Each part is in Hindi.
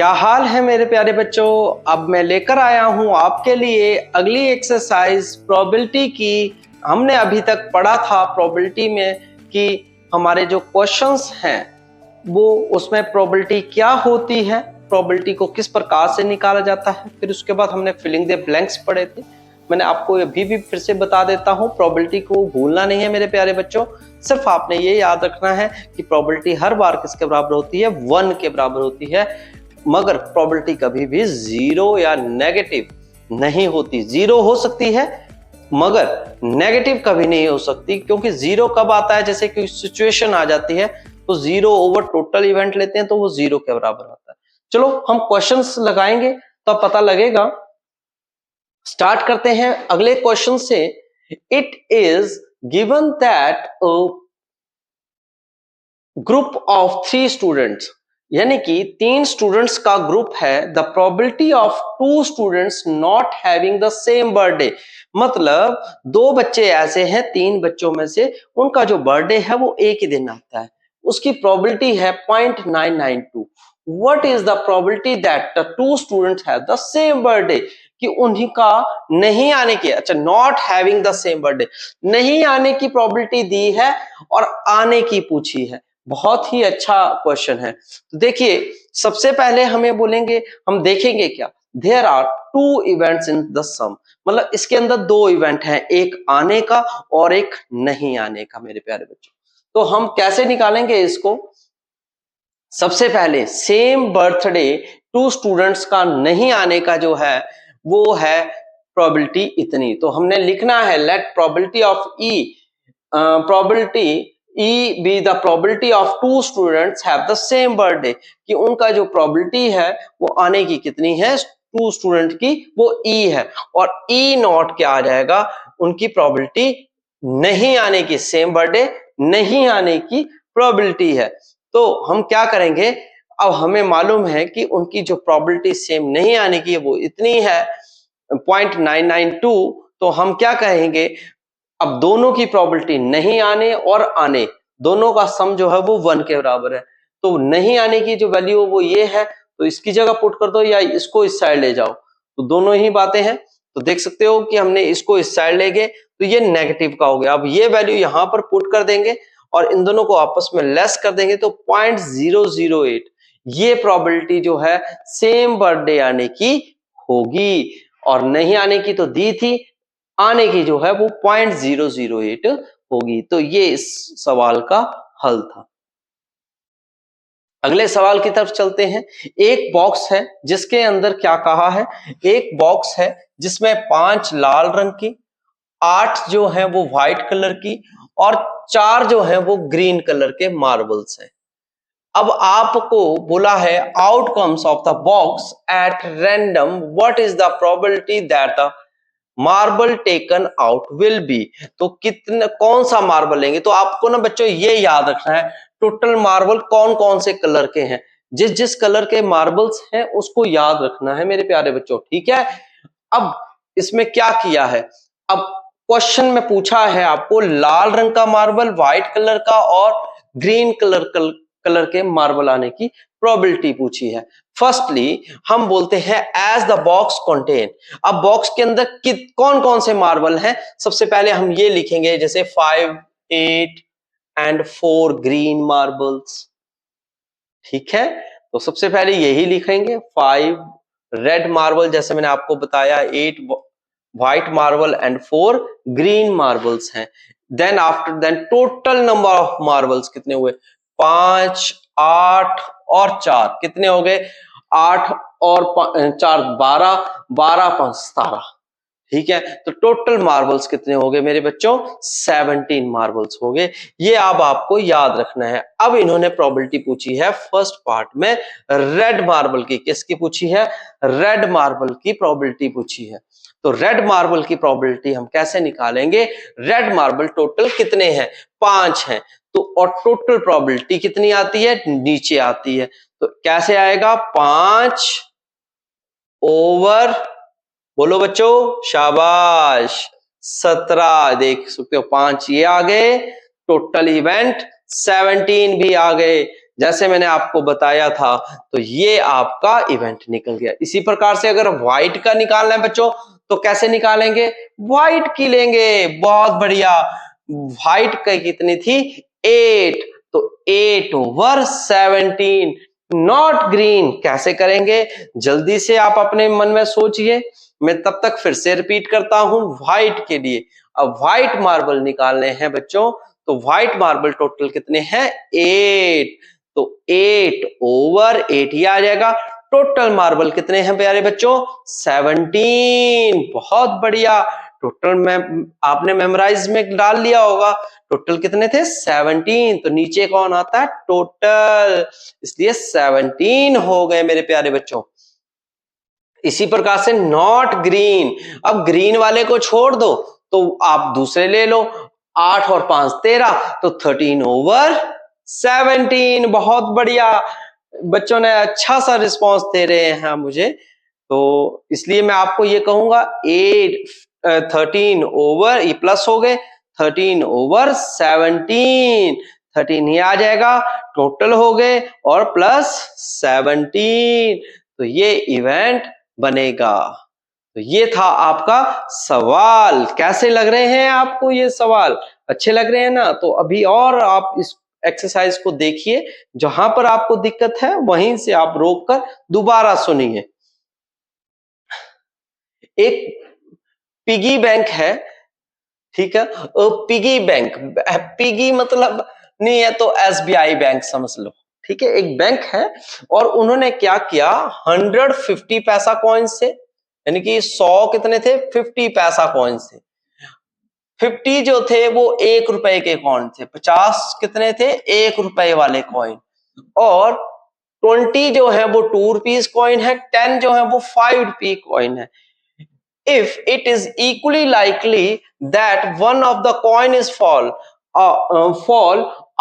क्या हाल है मेरे प्यारे बच्चों। अब मैं लेकर आया हूं आपके लिए अगली एक्सरसाइज प्रोबेबिलिटी की। हमने अभी तक पढ़ा था प्रोबेबिलिटी में कि हमारे जो क्वेश्चंस हैं वो उसमें प्रोबेबिलिटी क्या होती है, प्रोबेबिलिटी को किस प्रकार से निकाला जाता है। फिर उसके बाद हमने फिलिंग द ब्लैंक्स पढ़े थे। मैंने आपको अभी भी फिर से बता देता हूं, प्रोबेबिलिटी को भूलना नहीं है मेरे प्यारे बच्चों। सिर्फ आपने ये याद रखना है कि प्रोबेबिलिटी हर बार किसके बराबर होती है, 1 के बराबर होती है। मगर प्रोबेबिलिटी कभी भी 0 या नेगेटिव नहीं होती। 0 हो सकती है मगर नेगेटिव कभी नहीं हो सकती, क्योंकि 0 कब आता है, जैसे कोई सिचुएशन आ जाती है तो 0 ओवर टोटल इवेंट लेते हैं तो वो 0 के बराबर आता है। चलो हम क्वेश्चंस लगाएंगे तो पता लगेगा। स्टार्ट करते हैं अगले क्वेश्चन से। It is given that a group of 3 students, यानी कि 3 स्टूडेंट्स का ग्रुप है। The probability of 2 students not having the same birthday, मतलब 2 बच्चे ऐसे हैं, 3 बच्चों में से उनका जो बर्थडे है वो एक ही दिन आता है, उसकी प्रोबेबिलिटी है 0.992। What is the probability that the 2 students have the same birthday, कि उन्हीं का नहीं आने की, अच्छा not having the same birthday, नहीं आने की प्रोबेबिलिटी दी है और आने की पूछी है। बहुत ही अच्छा क्वेश्चन है। तो देखिए सबसे पहले हमें बोलेंगे, हम देखेंगे क्या, there are 2 events in the sum, मतलब इसके अंदर 2 इवेंट हैं, एक आने का और एक नहीं आने का मेरे प्यारे बच्चों। तो हम कैसे निकालेंगे इसको। सबसे पहले सेम बर्थडे 2 स्टूडेंट्स का नहीं आने का जो है वो है प्रोबेबिलिटी इतनी। तो हमने लिखना है let probability of probability E be the probability of 2 students have the same birthday, कि उनका जो प्रोबेबिलिटी है वो आने की कितनी है, 2 स्टूडेंट की, वो E है। और E नॉट क्या आ जाएगा, उनकी प्रोबेबिलिटी नहीं आने की, सेम बर्थडे नहीं आने की प्रोबेबिलिटी है। तो हम क्या करेंगे, अब हमें मालूम है कि उनकी जो प्रोबेबिलिटी सेम नहीं आने की है वो इतनी है 0.992। तो हम क्या कहेंगे, अब दोनों की प्रोबेबिलिटी नहीं आने और आने दोनों का सम जो है वो 1 के बराबर है। तो नहीं आने की जो वैल्यू है वो ये है, तो इसकी जगह पुट कर दो या इसको इस साइड ले जाओ, तो दोनों ही बातें हैं। तो देख सकते हो कि हमने इसको इस साइड ले गए तो ये नेगेटिव का हो गया। अब ये वैल्यू यहां पर पुट कर देंगे और इन दोनों को आपस में लेस कर देंगे तो 0.008 ये प्रोबेबिलिटी जो है सेम बर्थडे आने की होगी। और नहीं आने की तो दी थी, आने की जो है वो 0.008 होगी। तो ये इस सवाल का हल था। अगले सवाल की तरफ चलते हैं। एक बॉक्स है जिसके अंदर क्या कहा है, एक बॉक्स है जिसमें 5 लाल रंग की, 8 जो है वो व्हाइट कलर की और 4 जो है वो ग्रीन कलर के मार्बल्स हैं। अब आपको बोला है outcomes of the box at random, what is the probability that the marble taken out will be. तो कितने, कौन सा मार्बल लेंगे, तो आपको ना बच्चों ये याद रखना है टोटल मार्बल कौन कौन से कलर के हैं, जिस जिस कलर के मार्बल्स हैं उसको याद रखना है मेरे प्यारे बच्चों, ठीक है। अब इसमें क्या किया है, अब क्वेश्चन में पूछा है आपको लाल रंग का मार्बल, व्हाइट कलर का और ग्रीन कलर के मार्बल आने की प्रोबेबिलिटी पूछी है। फर्स्टली हम बोलते हैं एज द बॉक्स कंटेन, अब बॉक्स के अंदर कौन कौन से मार्बल हैं, सबसे पहले हम ये लिखेंगे जैसे 5, 8 एंड 4 ग्रीन मार्बल्स, ठीक है। तो सबसे पहले यही लिखेंगे 5 रेड मार्बल, जैसे मैंने आपको बताया 8 white marble and 4 green marbles हैं। Then total number of marbles कितने हुए, 5, 8 और 4 कितने हो गए, 8 और 4 12, 12 5 17, ठीक है। तो टोटल मार्बल्स कितने हो गए मेरे बच्चों, 17 मार्बल्स हो गए। ये अब आपको याद रखना है। अब इन्होंने प्रोबेबिलिटी पूछी है फर्स्ट पार्ट में रेड मार्बल की, किसकी पूछी है, रेड मार्बल की प्रोबेबिलिटी पूछी है। तो रेड मार्बल की प्रोबेबिलिटी हम कैसे निकालेंगे, रेड मार्बल टोटल कितने हैं, 5 हैं, तो और टोटल प्रोबेबिलिटी कितनी आती है, नीचे आती है। तो कैसे आएगा, 5 ओवर, बोलो बच्चों शाबाश, 17, देख सकते हो 5 ये आ गए, टोटल इवेंट 17 भी आ गए। जैसे मैंने आपको बताया था, तो ये आपका इवेंट निकल गया। इसी प्रकार से अगर व्हाइट का निकालना है बच्चों, तो कैसे निकालेंगे? व्हाइट की लेंगे। बहुत बढ़िया। व्हाइट का कितनी थी? 8, तो 8/17। नॉट ग्रीन कैसे करेंगे? जल्दी से आप अपने मन में सोचिए, मैं तब तक फिर से रिपीट करता हूं व्हाइट के लिए। अब व्हाइट मार्बल निकालने हैं बच्चों, तो व्हाइट मार्बल टोटल कितने हैं? 8, तो 8/8 ही आ जाएगा। टोटल मार्बल कितने हैं प्यारे बच्चों? 17। बहुत बढ़िया। टोटल में आपने मेमोराइज में डाल लिया होगा। टोटल कितने थे? 17। तो नीचे कौन आता है? टोटल, इसलिए 17 हो गए मेरे प्यारे बच्चों। इसी प्रकार से नॉट ग्रीन। अब ग्रीन वाले को छोड़ दो, तो आप दूसरे ले लो। 8 और 5 13, तो 13/17। बहुत बढ़िया। बच्चों ने अच्छा सा रिस्पांस दे रहे हैं मुझे, तो इसलिए मैं आपको ये कहूंगा 13 ओवर, ये प्लस हो गए, 13/17। 13 ही आ जाएगा। टोटल हो गए और प्लस 17, तो ये इवेंट बनेगा। तो ये था आपका सवाल। कैसे लग रहे हैं आपको ये सवाल? अच्छे लग रहे हैं ना? तो अभी और आप इस एक्सरसाइज को देखिए, जहां पर आपको दिक्कत है वहीं से आप रोककर दोबारा सुनिए। एक पिगी बैंक है, ठीक है? पिगी बैंक, पिगी मतलब नहीं है तो एसबीआई बैंक समझ लो, ठीक है? एक बैंक है और उन्होंने क्या किया, 150 पैसा कॉइन से, यानी कि 100 कितने थे? 50 पैसा कॉइन से। 50 जो थे वो 1 रुपए के कॉइन थे, 50 कितने थे? 1 रुपए वाले कॉइन, और 20 जो है वो 2 रुपीज कॉइन है, 10 जो है वो 5 रुपी कॉइन है। If it is equally likely that one of the coin is fall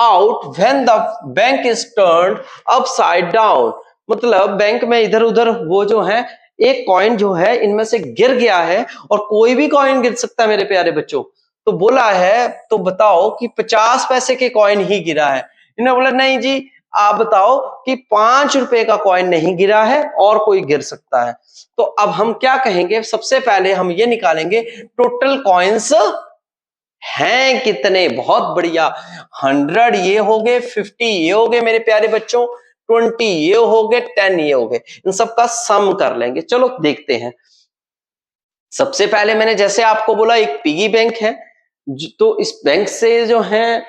out when the bank is turned upside down, मतलब बैंक में इधर उधर वो जो है, एक कॉइन जो है इनमें से गिर गया है, और कोई भी कॉइन गिर सकता है मेरे प्यारे बच्चों। तो बोला है, तो बताओ कि 50 पैसे के कॉइन ही गिरा है। इन्होंने बोला नहीं जी, आप बताओ कि 5 रुपए का कॉइन नहीं गिरा है और कोई गिर सकता है। तो अब हम क्या कहेंगे? सबसे पहले हम ये निकालेंगे टोटल कॉइन्स हैं कितने। बहुत बढ़िया। 100 ये हो गए, 50 ये हो गए मेरे प्यारे बच्चों, 20 ये हो गए, 10 ये हो गए। इन सबका सम कर लेंगे। चलो देखते हैं। सबसे पहले मैंने जैसे आपको बोला एक पिगी बैंक है, तो इस बैंक से जो है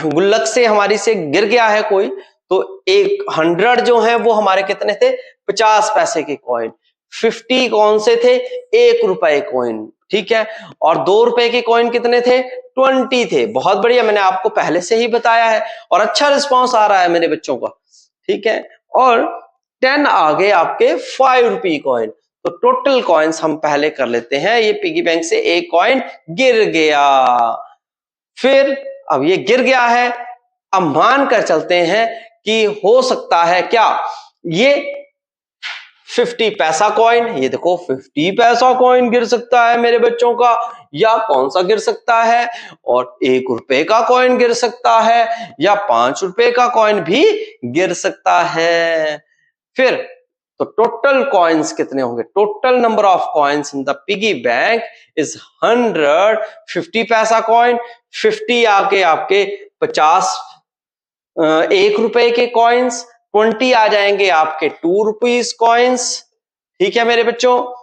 गुल्लक से हमारी से गिर गया है कोई, तो एक 100 जो है वो हमारे कितने थे? 50 पैसे के कॉइन। 50 कौन से थे? 1 रुपए कॉइन, ठीक है? और 2 रुपए के कॉइन कितने थे? 20 थे। बहुत बढ़िया, मैंने आपको पहले से ही बताया है और अच्छा रिस्पॉन्स आ रहा है मेरे बच्चों का, ठीक है? और 10 आ गए आपके 5 रुपी कॉइन। तो टोटल कॉइन्स हम पहले कर लेते हैं। ये पिगी बैंक से एक कॉइन गिर गया, फिर अब ये गिर गया है, अब मान कर चलते हैं कि हो सकता है क्या, ये 50 पैसा कॉइन, ये देखो 50 पैसा कॉइन गिर सकता है मेरे बच्चों का, या कौन सा गिर सकता है, और 1 रुपए का कॉइन गिर सकता है, या 5 रुपए का कॉइन भी गिर सकता है। फिर तो टोटल कॉइन्स कितने होंगे? Total number of coins in the piggy bank is 100। 50 पैसा कॉइन, 50 आके आपके 50 1 रुपए के कॉइन्स, 20 आ जाएंगे आपके 2 रुपीज कॉइन्स, ठीक है मेरे बच्चों?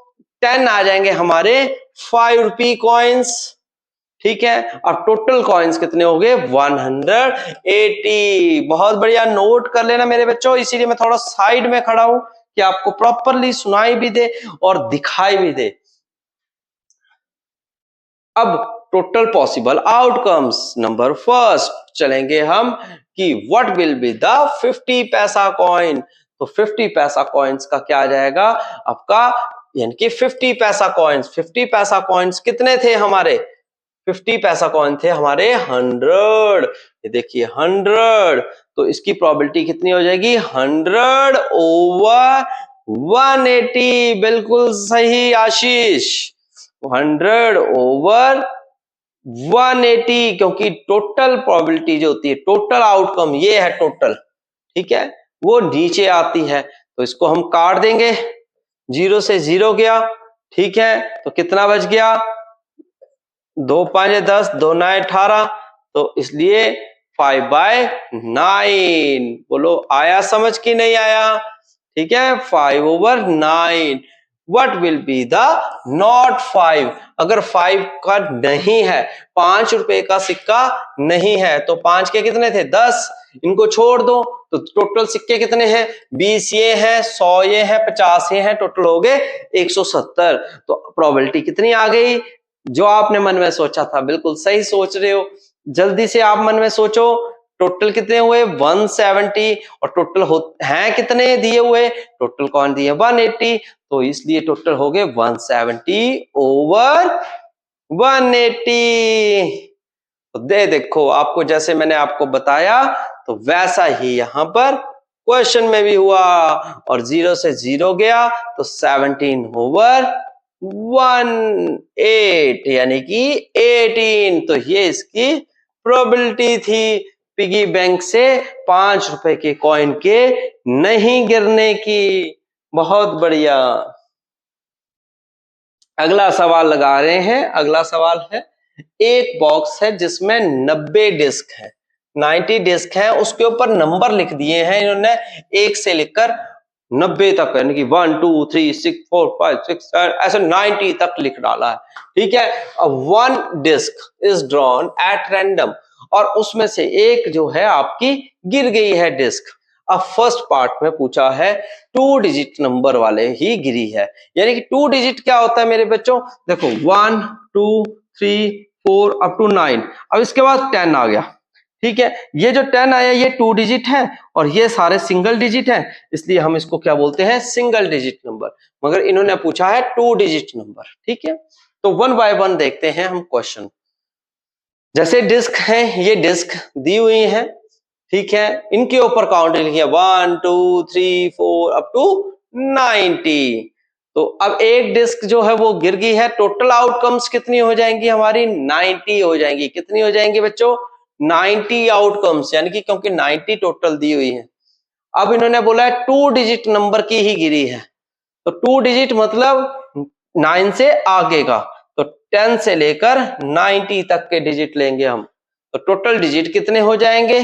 10 आ जाएंगे हमारे 5 रुपी कॉइन्स, ठीक है? और टोटल कॉइन्स कितने हो गए? 180। बहुत बढ़िया, नोट कर लेना मेरे बच्चों। इसीलिए मैं थोड़ा साइड में खड़ा हूं कि आपको प्रॉपरली सुनाई भी दे और दिखाई भी दे। अब total possible outcomes number first चलेंगे हम कि व्हाट विल बी द 50 पैसा कॉइन। तो 50 पैसा कॉइन्स का क्या आ जाएगा आपका, यानी कि 50 पैसा कॉइन्स, 50 पैसा कॉइन्स कितने थे हमारे? 50 पैसा कॉइन थे हमारे 100। ये देखिए 100, तो इसकी प्रोबेबिलिटी कितनी हो जाएगी? 100/180। बिल्कुल सही आशीष, 100/180। 180, क्योंकि टोटल प्रोबेबिलिटी जो होती है, टोटल आउटकम, ये है टोटल, ठीक है, वो नीचे आती है। तो इसको हम काट देंगे, 0 से 0 गया, ठीक है, तो कितना बच गया, 2 5 10, 2 9 18, तो इसलिए 5/9। बोलो आया समझ कि नहीं आया, ठीक है, 5/9। What will be the not 5? अगर 5 का नहीं है, 5 रुपए का सिक्का नहीं है, तो 5 के कितने थे, 10, इनको छोड़ दो, तो टोटल सिक्के कितने हैं, 20 ये हैं, 100 ये हैं, 50 ये हैं, टोटल हो गए 170। तो प्रोबेबिलिटी कितनी आ गई, जो आपने मन में सोचा था, बिल्कुल सही सोच रहे हो। जल्दी से आप मन में सोचो, टोटल कितने हुए, 170, और टोटल हैं कितने दिए हुए, टोटल कौन दिए, 180, तो इसलिए टोटल हो गए 170/180। तो देखो, आपको जैसे मैंने आपको बताया, तो वैसा ही यहां पर क्वेश्चन में भी हुआ, और 0 से 0 गया, तो 17/18, यानी कि 18। तो ये इसकी प्रोबेबिलिटी थी पिगी बैंक से 5 रुपए के कॉइन के नहीं गिरने की। बहुत बढ़िया। अगला सवाल लगा रहे हैं। अगला सवाल है, एक बॉक्स है जिसमें 90 डिस्क है, 90 डिस्क है, उसके ऊपर नंबर लिख दिए हैं इन्होंने 1 से लेकर 90 तक, यानी कि 1 2 3 6 4 5 6 7 ऐसे 90 तक लिख डाला है, ठीक है। अब 1 disk is drawn at random, और उसमें से एक जो है आपकी गिर गई है डिस्क। अब फर्स्ट पार्ट में पूछा है 2 डिजिट नंबर वाले ही गिरी है, यानी कि 2 डिजिट क्या होता है मेरे बच्चों, देखो 1 2 3 4 अप टू 9, अब इसके बाद 10 आ गया, ठीक है। ये जो 10 आया ये 2 डिजिट है, और ये सारे सिंगल डिजिट हैं, इसलिए हम इसको क्या बोलते हैं, सिंगल डिजिट नंबर। मगर इन्होंने पूछा है 2 डिजिट नंबर, ठीक है। तो 1 बाय 1 देखते हैं हम क्वेश्चन। जैसे डिस्क है, ये डिस्क दी हुई है, ठीक है, इनके ऊपर काउंट लिखी है 1 2 3 4 अप टू 90। तो अब एक डिस्क जो है वो गिर गई है, टोटल आउटकम्स कितनी हो जाएंगी हमारी, 90 हो जाएंगी। कितनी हो जाएंगी बच्चों, 90 आउटकम्स, यानी कि क्योंकि 90 टोटल दी हुई है। अब इन्होंने बोला है 2 डिजिट नंबर की ही गिरी है, तो 2 डिजिट मतलब 9 से आगे का, तो 10 से लेकर 90 तक के डिजिट लेंगे हम, तो टोटल डिजिट कितने हो जाएंगे,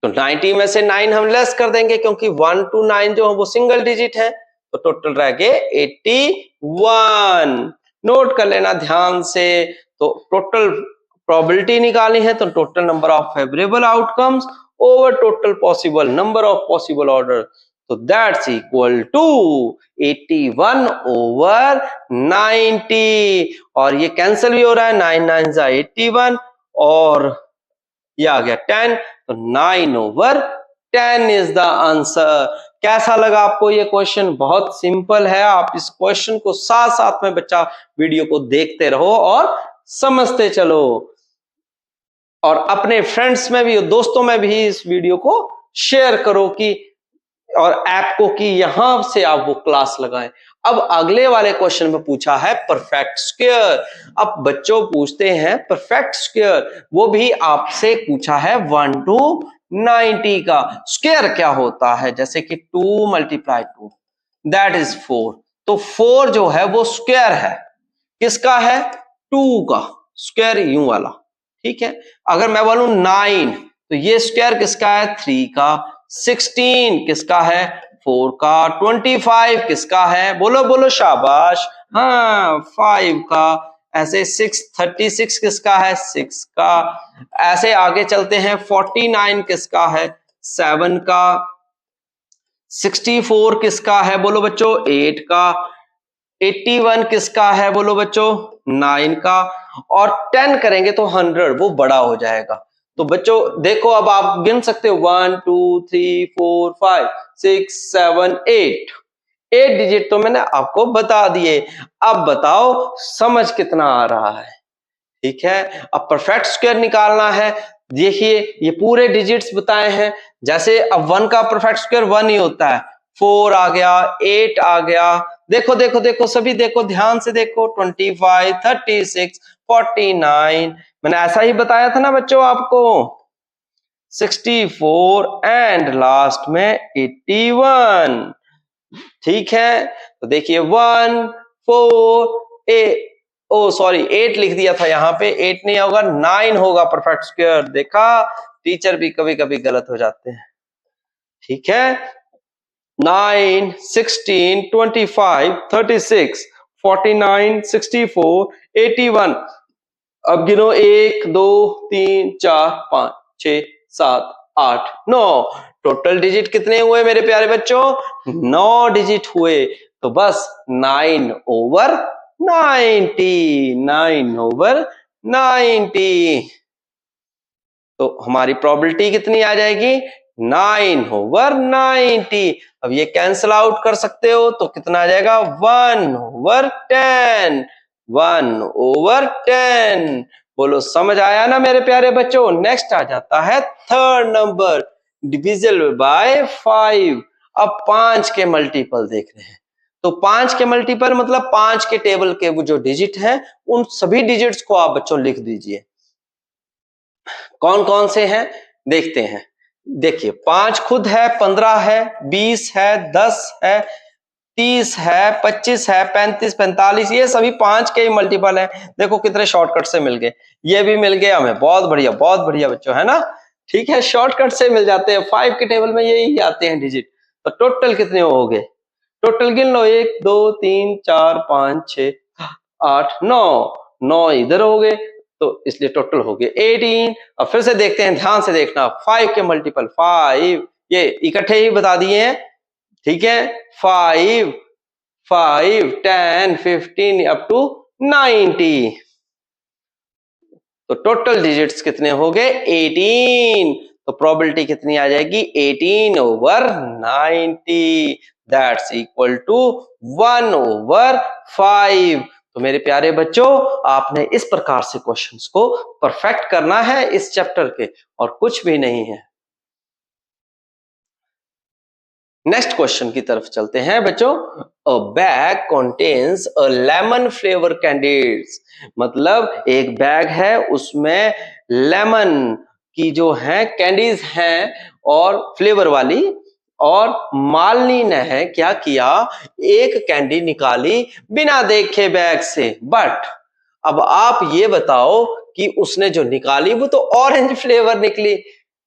तो 90 में से 9 हम लेस कर देंगे, क्योंकि 1 to 9 जो है वो सिंगल डिजिट है, तो टोटल रह गए 81। नोट कर लेना ध्यान से। तो टोटल प्रोबेबिलिटी निकाली है, तो total number of favourable outcomes over total possible number of possible order, तो दैट्स इक्वल टू 81/90, और ये कैंसिल भी हो रहा है, 9 9 जा 81, और ये आ गया 10, तो 9/10 इज द आंसर। कैसा लगा आपको ये क्वेश्चन, बहुत सिंपल है। आप इस क्वेश्चन को साथ साथ में बच्चा वीडियो को देखते रहो और समझते चलो, और अपने फ्रेंड्स में भी, दोस्तों में भी इस वीडियो को शेयर करो कि, और ऐप को, कि यहां से आप वो क्लास लगाएं। अब अगले वाले क्वेश्चन में पूछा है परफेक्ट स्क्वायर। अब बच्चों पूछते हैं परफेक्ट स्क्वायर, वो भी आपसे पूछा है 1 to 90 का स्क्वायर क्या होता है, जैसे कि 2 × 2 दैट इज 4, तो 4 जो है वो स्क्वायर है, किसका है, 2 का स्क्वायर, यूं वाला, ठीक है। अगर मैं बोलूं 9, तो ये स्क्वायर किसका है, 3 का, 16 किसका है, 4 का, 25 किसका है, बोलो बोलो शाबाश, हाँ 5 का, ऐसे 36 किसका है, 6 का, ऐसे आगे चलते हैं, 49 किसका है, 7 का, 64 किसका है, बोलो बच्चों 8 का, 81 किसका है, बोलो बच्चों 9 का, और 10 करेंगे तो 100, वो बड़ा हो जाएगा। तो बच्चों देखो, अब आप गिन सकते हो 1 2 3 4 5 6 7 8 डिजिट तो मैंने आपको बता दिए। अब बताओ समझ कितना आ रहा है, ठीक है। अब परफेक्ट स्क्वायर निकालना है। देखिए ये पूरे डिजिट्स बताए हैं, जैसे अब 1 का परफेक्ट स्क्वायर 1 ही होता है, 4 आ गया, 8 आ गया, देखो देखो देखो सभी देखो, ध्यान से देखो, 25, 36, 49, मैंने ऐसा ही बताया था ना बच्चों आपको, 64 एंड लास्ट में 81। ठीक है, तो देखिए 1, 4, 8, ओ सॉरी 8 लिख दिया था यहाँ पे, 8 नहीं होगा 9 होगा परफेक्ट स्क्वायर। देखा, टीचर भी कभी कभी गलत हो जाते हैं। ठीक है, 9, 16, 25, 36, 49, 64, 81। अब गिनो 1, 2, 3, 4, 5, 6, 7, 8, 9। टोटल डिजिट कितने हुए मेरे प्यारे बच्चों? 9 डिजिट हुए। तो बस 9/90, 9/90। तो हमारी प्रोबेबिलिटी कितनी आ जाएगी? 9/90। अब ये कैंसल आउट कर सकते हो तो कितना आ जाएगा? 1/10, 1/10। बोलो समझ आया ना मेरे प्यारे बच्चों? नेक्स्ट आ जाता है थर्ड नंबर, डिविजल बाय 5। अब 5 के मल्टीपल देख रहे हैं, तो 5 के मल्टीपल मतलब 5 के टेबल के वो जो डिजिट हैं उन सभी डिजिट्स को आप बच्चों लिख दीजिए। कौन कौन से हैं देखते हैं। देखिए 5 खुद है, 15 है, 20 है, 10 है, 30 है, 25 है, 35, 45, ये सभी 5 के ही मल्टीपल हैं। देखो कितने शॉर्टकट से मिल गए, ये भी मिल गया हमें, बहुत बढ़िया बच्चों, है ना? ठीक है, शॉर्टकट से मिल जाते हैं, 5 के टेबल में यही आते हैं डिजिट। तो टोटल कितने हो गए? टोटल गिन लो, 1, 2, 3, 4, 5, 6, 8, 9, 9 इधर हो गए, तो इसलिए टोटल हो गए 18। अब फिर से देखते हैं, ध्यान से देखना, 5 के मल्टीपल 5, ये इकट्ठे ही बता दिए हैं। ठीक है, 5, 5, 10, 15 अप टू 90। तो टोटल डिजिट्स कितने हो गए? 18। तो प्रोबेबिलिटी कितनी आ जाएगी? 18/90, दैट्स इक्वल टू 1/5। तो मेरे प्यारे बच्चों, आपने इस प्रकार से क्वेश्चंस को परफेक्ट करना है इस चैप्टर के, और कुछ भी नहीं है। नेक्स्ट क्वेश्चन की तरफ चलते हैं बच्चों। अ bag contains a lemon flavour candies, मतलब एक बैग है, उसमें लेमन की जो है कैंडीज हैं और फ्लेवर वाली, और मालनी ने क्या किया, एक कैंडी निकाली बिना देखे बैग से। बट अब आप ये बताओ कि उसने जो निकाली वो तो ऑरेंज फ्लेवर निकली।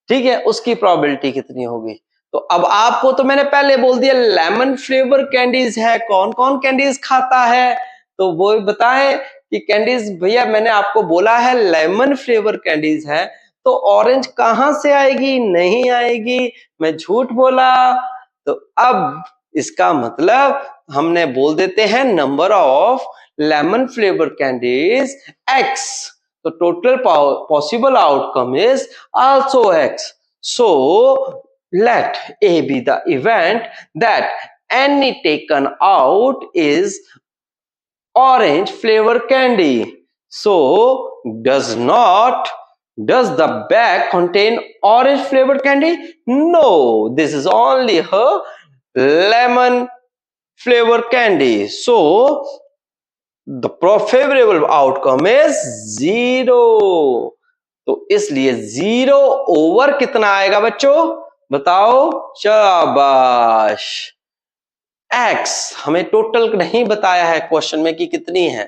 ठीक है, उसकी प्रोबेबिलिटी कितनी होगी? तो अब आपको तो मैंने पहले बोल दिया लेमन फ्लेवर कैंडीज है, कौन कौन कैंडीज खाता है, तो वो बताएं कि कैंडीज, भैया मैंने आपको बोला है लेमन फ्लेवर कैंडीज है, तो ऑरेंज कहां से आएगी? नहीं आएगी, मैं झूठ बोला। तो अब इसका मतलब हमने बोल देते हैं number of lemon flavour candies x, तो total possible outcome is also x। So let A be the event that any taken out is orange flavor candy. So does the bag contain orange flavored candy? No, this is only her lemon flavor candy. So the favorable outcome is 0। तो इसलिए 0 ओवर कितना आएगा बच्चों? बताओ, शाबाश। x हमें टोटल नहीं बताया है क्वेश्चन में कि कितनी है,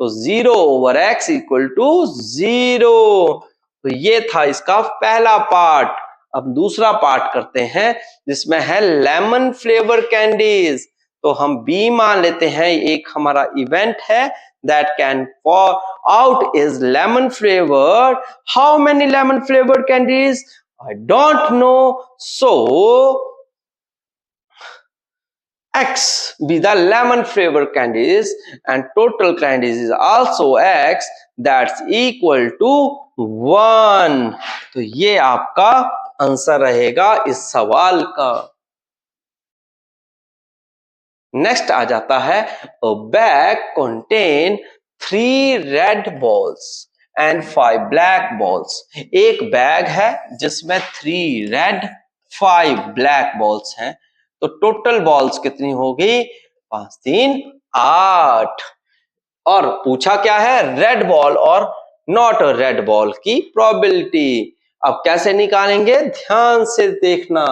तो 0/x इक्वल टू 0। तो ये था इसका पहला पार्ट। अब दूसरा पार्ट करते हैं जिसमें है लेमन फ्लेवर कैंडीज। तो हम बी मान लेते हैं, एक हमारा इवेंट है that can fall out is lemon flavored. How many lemon flavored candies? I don't know. So x be the lemon flavor candies and total candies is also x, that's equal to 1। तो ये आपका आंसर रहेगा इस सवाल का। नेक्स्ट आ जाता है a bag contain 3 red balls and 5 black balls। एक बैग है जिसमें 3 रेड 5 ब्लैक बॉल्स हैं, तो टोटल बॉल्स कितनी होगी? 5 3 8। और पूछा क्या है, रेड बॉल और नॉट रेड बॉल की प्रोबेबिलिटी। अब कैसे निकालेंगे, ध्यान से देखना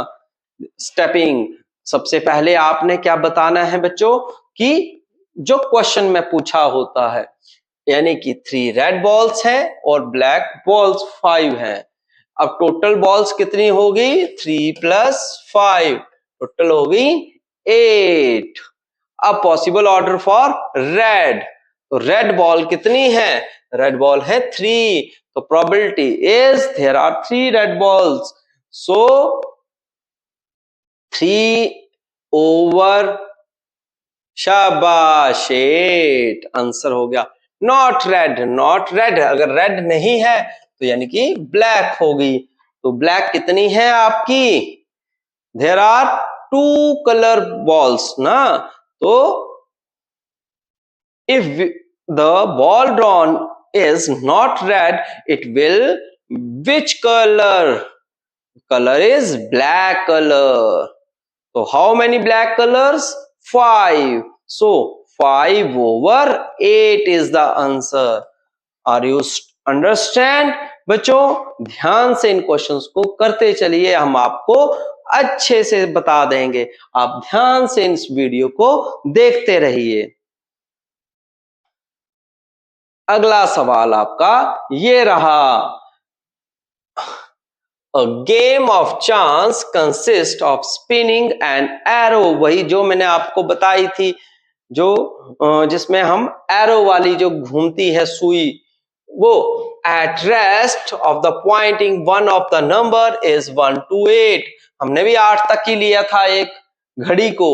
स्टेपिंग। सबसे पहले आपने क्या बताना है बच्चों कि जो क्वेश्चन में पूछा होता है, यानी कि 3 रेड बॉल्स हैं और ब्लैक बॉल्स 5 हैं। अब टोटल बॉल्स कितनी होगी, 3 + 5 टोटल होगी 8। अब पॉसिबल ऑर्डर फॉर रेड, तो रेड बॉल कितनी है, रेड बॉल है 3, तो probability is there are 3 red balls, so 3 over शाबाश 8 आंसर हो गया। नॉट रेड, नॉट रेड, अगर रेड नहीं है तो यानी कि ब्लैक होगी। तो ब्लैक कितनी है आपकी, देयर आर 2 कलर बॉल्स ना, तो if the ball drawn is not red, it will which color, color is black color. So how many black colors, 5, so 5 over 8 is the answer. Are you understand बच्चों, ध्यान से इन क्वेश्चंस को करते चलिए, हम आपको अच्छे से बता देंगे, आप ध्यान से इस वीडियो को देखते रहिए। अगला सवाल आपका ये रहा, A game of chance consists of spinning an arrow, वही जो मैंने आपको बताई थी, जो जिसमें हम एरो वाली जो घूमती है सुई, वो at rest of the pointing one of the number is 1 to 8। हमने भी 8 तक ही लिया था एक घड़ी को,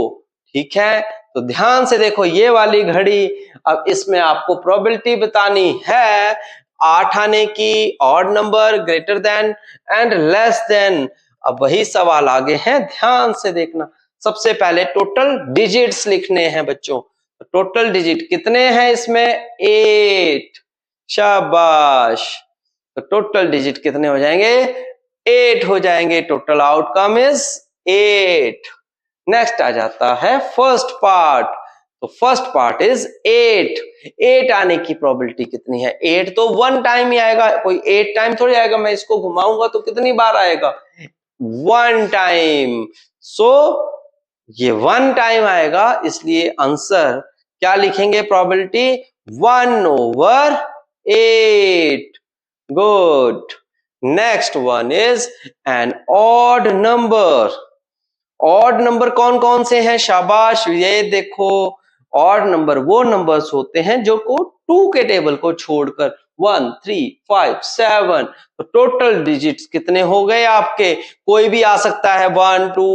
ठीक है। तो ध्यान से देखो ये वाली घड़ी, अब इसमें आपको प्रोबेबिलिटी बतानी है 8 आने की, odd number, greater than and less than. अब वही सवाल आगे हैं, ध्यान से देखना। सबसे पहले टोटल डिजिट्स लिखने हैं बच्चों, टोटल डिजिट कितने हैं इसमें, 8, शाबाश। तो टोटल डिजिट कितने हो जाएंगे, 8 हो जाएंगे, टोटल आउटकम इज 8। नेक्स्ट आ जाता है फर्स्ट पार्ट, तो फर्स्ट पार्ट इज 8। 8 आने की प्रोबेबिलिटी कितनी है, 8 तो 1 टाइम ही आएगा, कोई 8 टाइम थोड़ी आएगा, मैं इसको घुमाऊंगा तो कितनी बार आएगा, 1 टाइम। सो ये 1 टाइम आएगा, इसलिए आंसर क्या लिखेंगे, probability 1 over 8। Good. Next one is an odd number. Odd number कौन कौन से हैं, शाबाश, ये देखो, ऑड नंबर वो नंबर्स होते हैं जो को 2 के टेबल को छोड़कर 1 3 5 7, तो टोटल डिजिट्स कितने हो गए आपके, कोई भी आ सकता है 1 2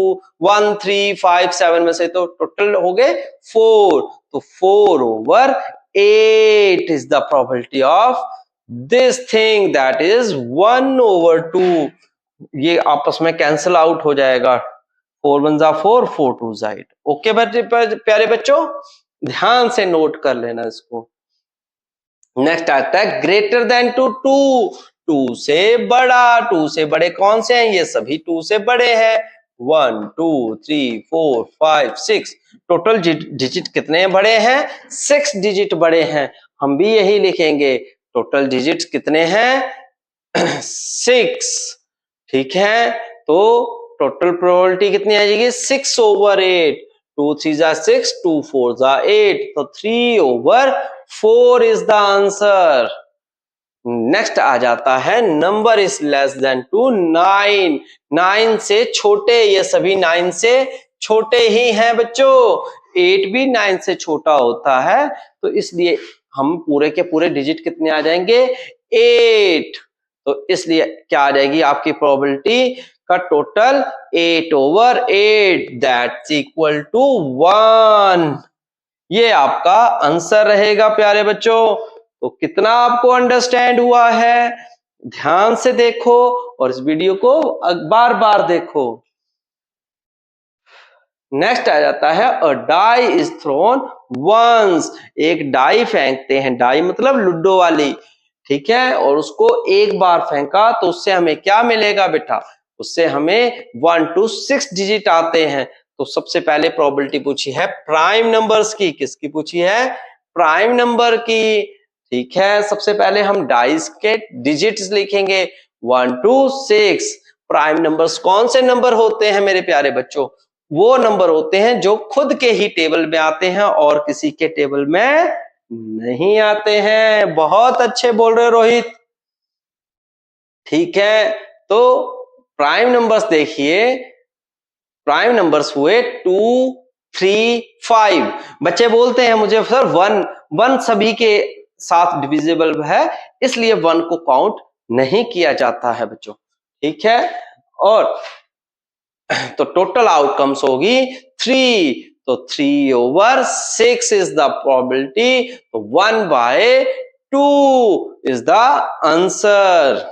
1 3 5 7 में से, तो टोटल हो गए 4। तो 4 over 8 is the probability of this thing, that is 1 over 2। ये आपस में कैंसिल आउट हो जाएगा, 4 1 जा 4 4 2 जा 8। ओके प्यारे बच्चों, ध्यान से नोट कर लेना इसको। नेक्स्ट आता है ग्रेटर देन टू 2, 2 से बड़ा, 2 से बड़े कौन से हैं, ये सभी 2 से बड़े हैं, 1 2 3 4 5 6, टोटल डिजिट कितने बड़े हैं, 6 डिजिट बड़े हैं। हम भी यही लिखेंगे, टोटल डिजिट्स कितने हैं 6, ठीक है। तो टोटल प्रोबेबिलिटी कितनी आ जाएगी, 6 over 8, 2 3 जा 6, 2 4 जा 8, तो 3 over 4 is the answer. Next आ जाता है number is less than two 9, 9 से छोटे, ये सभी 9 से छोटे ही हैं बच्चों, 8 भी 9 से छोटा होता है, तो इसलिए हम पूरे के पूरे डिजिट कितने आ जाएंगे, 8। तो इसलिए क्या आ जाएगी आपकी प्रोबेबिलिटी का total 8 over 8, that's equal to 1। ये आपका आंसर रहेगा प्यारे बच्चों। तो कितना आपको अंडरस्टैंड हुआ है, ध्यान से देखो और इस वीडियो को बार बार देखो। नेक्स्ट आ जाता है अ डाई इज थ्रोन वंस, एक डाई फेंकते हैं, डाई मतलब लूडो वाली, ठीक है, और उसको एक बार फेंका तो उससे हमें क्या मिलेगा बेटा, उससे हमें 1 to 6 डिजिट आते हैं, तो सबसे पहले प्रोबेबिलिटी पूछी है प्राइम नंबर्स की। किसकी पूछी है? प्राइम नंबर की। ठीक है, सबसे पहले हम डाइस के डिजिट्स लिखेंगे 1 to 6। प्राइम नंबर्स कौन से नंबर होते हैं मेरे प्यारे बच्चों? वो नंबर होते हैं जो खुद के ही टेबल में आते हैं और किसी के टेबल में नहीं आते हैं। बहुत अच्छे बोल रहे हो रोहित। ठीक है, तो प्राइम नंबर्स देखिए, प्राइम नंबर्स हुए 2, 3, 5। बच्चे बोलते हैं मुझे सर 1 सभी के साथ डिविजिबल है, इसलिए 1 को काउंट नहीं किया जाता है बच्चों। ठीक है, और तो टोटल आउटकम्स होगी 3, तो 3/6 इज द प्रोबेबिलिटी, तो 1/2 इज द आंसर।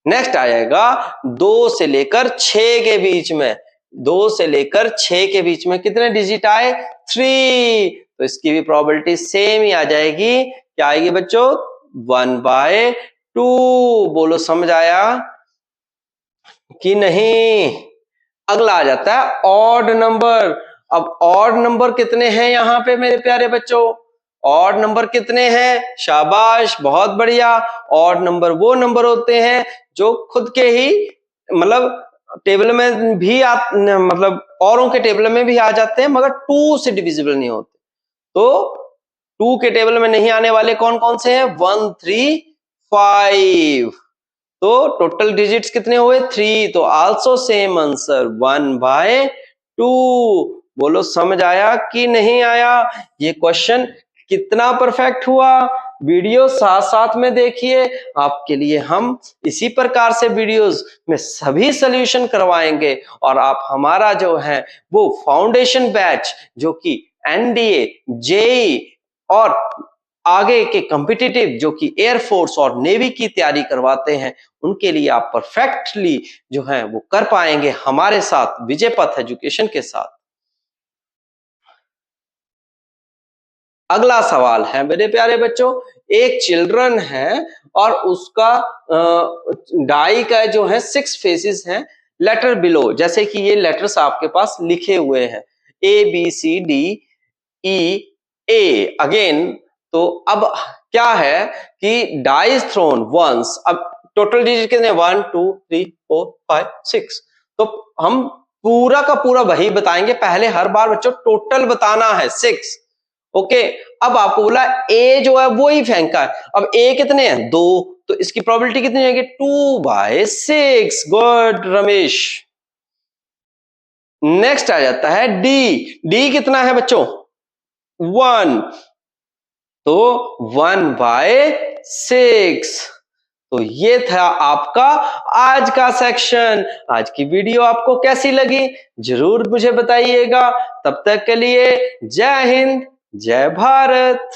नेक्स्ट आएगा 2 से लेकर 6 के बीच में। 2 से लेकर 6 के बीच में कितने डिजिट आए? 3, तो इसकी भी प्रोबेबिलिटी सेम ही आ जाएगी। क्या आएगी बच्चों? 1/2। बोलो समझ आया कि नहीं? अगला आ जाता है ऑड नंबर। अब ऑड नंबर कितने हैं यहाँ पे मेरे प्यारे बच्चों? ऑड नंबर कितने हैं? शाबाश, बहुत बढ़िया। ऑड नंबर वो नंबर होते हैं जो खुद के ही मतलब टेबल में भी मतलब औरों के टेबल में भी आ जाते हैं, मगर 2 से डिविजिबल नहीं होते। तो 2 के टेबल में नहीं आने वाले कौन कौन से हैं? 1, 3, 5। तो टोटल डिजिट्स कितने हुए? 3, तो आल्सो सेम आंसर 1/2। बोलो समझ आया कि नहीं आया? ये क्वेश्चन कितना परफेक्ट हुआ? वीडियो साथ साथ में देखिए, आपके लिए हम इसी प्रकार से वीडियोस में सभी सॉल्यूशन करवाएंगे। और आप हमारा जो है वो फाउंडेशन बैच जो कि एनडीए, जेई और आगे के कॉम्पिटिटिव जो कि एयरफोर्स और नेवी की तैयारी करवाते हैं, उनके लिए आप परफेक्टली जो है वो कर पाएंगे हमारे साथ विजय पथ एजुकेशन के साथ। अगला सवाल है मेरे प्यारे बच्चों, एक चिल्ड्रन है और उसका डाई का जो है 6 फेसेस हैं। लेटर बिलो, जैसे कि ये लेटर्स आपके पास लिखे हुए हैं ABCDE अगेन। तो अब क्या है कि डाइस थ्रोन वंस। अब टोटल डिजिट कितने? 1, 2, 3, 4, 5, 6। तो हम पूरा का पूरा वही बताएंगे। पहले हर बार बच्चों टोटल बताना है 6। ओके, अब आपको बोला ए जो है वो ही फेंका है। अब ए कितने हैं? 2, तो इसकी प्रोबेबिलिटी कितनी जाएगी? 2/6। गुड रमेश। नेक्स्ट आ जाता है डी। डी कितना है बच्चों? 1, तो 1/6। तो ये था आपका आज का सेक्शन। आज की वीडियो आपको कैसी लगी जरूर मुझे बताइएगा। तब तक के लिए जय हिंद, जय भारत।